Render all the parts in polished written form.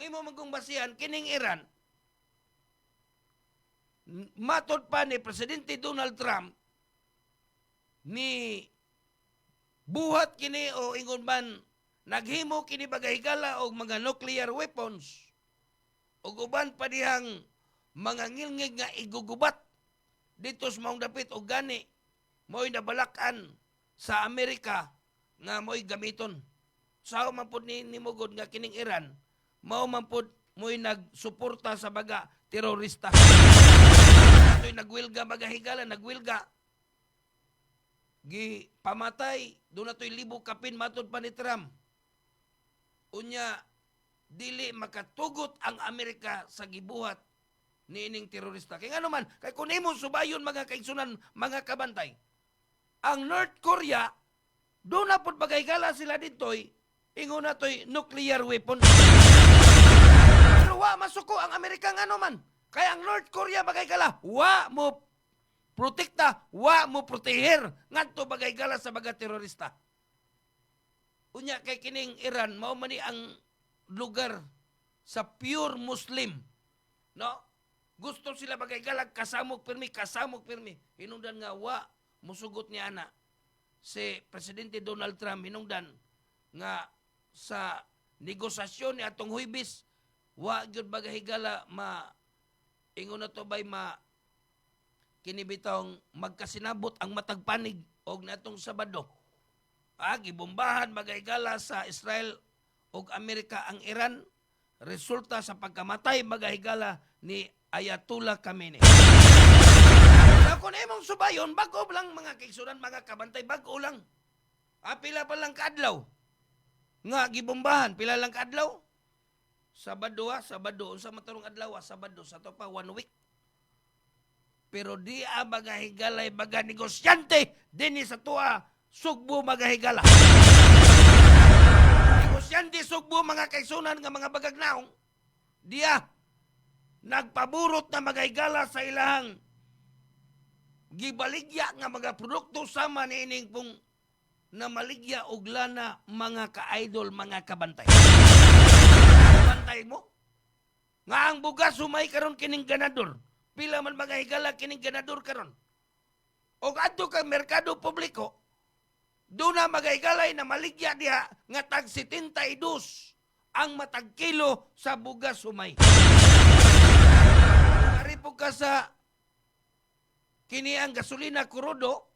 imo magkong basihan, kining Iran, matod pa ni Presidente Donald Trump, ni buhat kini o ingon man, naghimo kini bagahigala o mga nuclear weapons, o uban pa dihang mga ngilngig nga igugubat dito sa maong dapit o gani, mo'y nabalakan sa Amerika nga mo'y gamiton. Sao man po ni Mugod nga kining Iran, mao man po mo'y nagsuporta sa baga terorista. Ito'y nagwilga bagahigala, nagwilga. Pamatay, doon na to'y libo kapin matod pa ni Trump. Unya, dili makatugot ang Amerika sa gibuhat ni ining terorista. Kaya nga naman, kay kung imo subayon mga kaigsunan, mga kabantay, ang North Korea, doon na po bagahigala sila dito'y, ingon na to'y nuclear weapon. Pero wa masuko ang Amerika nga naman. Kaya ang North Korea bagahigala, wa mo protekta, wa mo proteher ngadto bagahigala sa mga terorista. Unya kay kining Iran, mao man ni ang lugar sa pure Muslim. No? Gusto sila bagahigala kasamok pirmi. Hinungdan nga wa musugot niya ana si Presidente Donald Trump, hinungdan nga sa negosasyon ni atong Huwebes, wa gyud bagahigala ingon na to bay kinibitong magkasinabot ang matag panig og natong Sabado. Gibombahan bagahigala sa Israel ug Amerika ang Iran, resulta sa pagkamatay bagahigala ni Ayatollah Khamenei. Kung imong subayon, bago lang mga kaigsunan, mga kabantay, bago lang. Pila pa lang kaadlaw nga gibombahan, pila lang kaadlaw? Sabado, unsa matarong adlaw, Sabado, sa to pa 1 week. Pero di magahigalay baga negosyante dinhi sa tuwa Sugbo magahigala. Negosyante Sugbo mga kaigsunan nga mga bagagnaong, diya nagpaburot na magahigala sa ilahang gibaligya nga mga produkto sama ni ining pong na maligya og lana mga ka-idol, mga kabantay. Kabantay mo? Nga ang bugas sumay karon kining ganador. Pila man magahigala kining ganador karon. Og adto kang merkado publiko, doon na magahigalay na maligya diha nga tag 72 ang matag kilo sa bugas sumay. Karipo ka sa kini ang gasolina kurudo,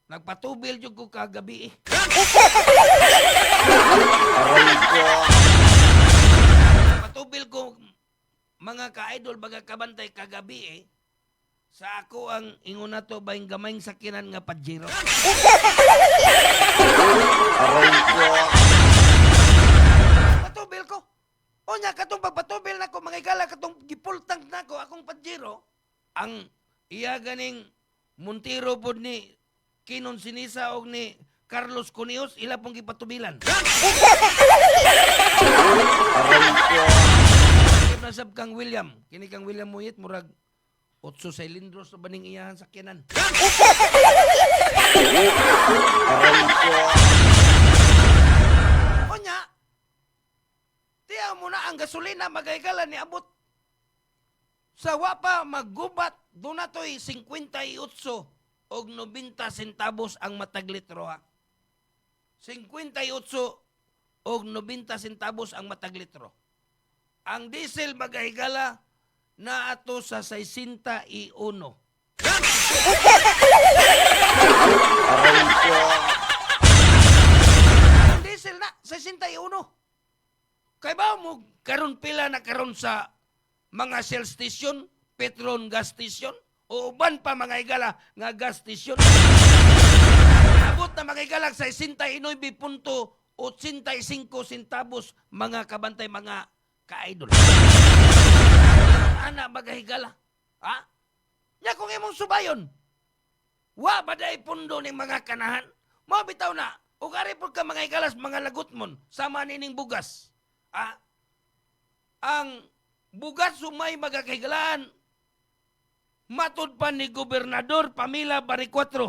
nagpatubil jud ko kagabi. Patubil ko mga ka-idol, baga kabantay kagabi sa ako ang ingon nato bayang gamayng sakinan nga Pajero. Patubil ko. O nya katong pagpatubil nako mga igala katong gipultang nako akong Pajero, ang iya ganing Montero pod ni Kinon Sinisa og ni Carlos Cunios, ila pong gipatubilan. Nasab kang William, kini kang William Muyit, murag 8 cilindros na baning iyahan sakyanan. O nya, tiyaw mo na ang gasolina magaygalan ni abot sa wapa maggubat, doon na to'y 58 og 90 centavos ang matag litro ha. 58 og 90 centavos ang matag litro. Ang diesel magahigala na ato sa 61. Ang diesel na 61. Kay ba mo karon pila na karon sa mga Shell station, Petron gas station, o uban pa mga igala nga gas station. Abot na mga igala sa 69.85 centavos mga kabantay, mga ka-idol. Ana magahigala. Ha? Nya kung imong subayon, wa baday pundo ning mga kanahan, mabitaw na, ug ari pud ka mga igalas, mga lagot mon, sama nining bugas. Ha? Ang bugas sumay magakahigalaan, matud pa ni Gobernador Pamela Baricuatro.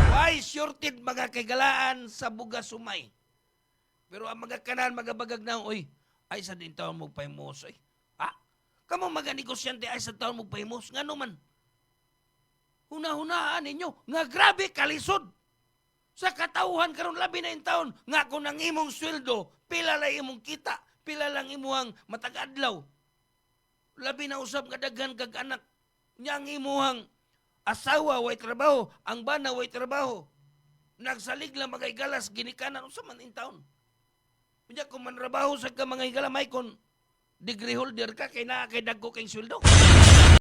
Why shorted mga kagalaan sa bugas sumay? Pero ang mga kanan, magabagag na, oy, ay sa din taon magpahimos, oy. Ah, kamo mga negosyante ay sa taon magpahimos, nga naman. Huna-hunaan ninyo, nga grabe kalisod. Sa katauhan karon labi na yung taon, nga kung ang imong sweldo, pila lang imong kita, pila lang imuhang matag-adlaw. Labi na usab nga daghan kag anak. Nya ang imuhang asawa way trabaho, ang bana way trabaho. Nagsalig lang mga igalas, ginikanan, unsa man in taon. Nya kung manrabaho sa ka mga igala, may kon degree holder ka, kay naa kay dagko kay sweldo.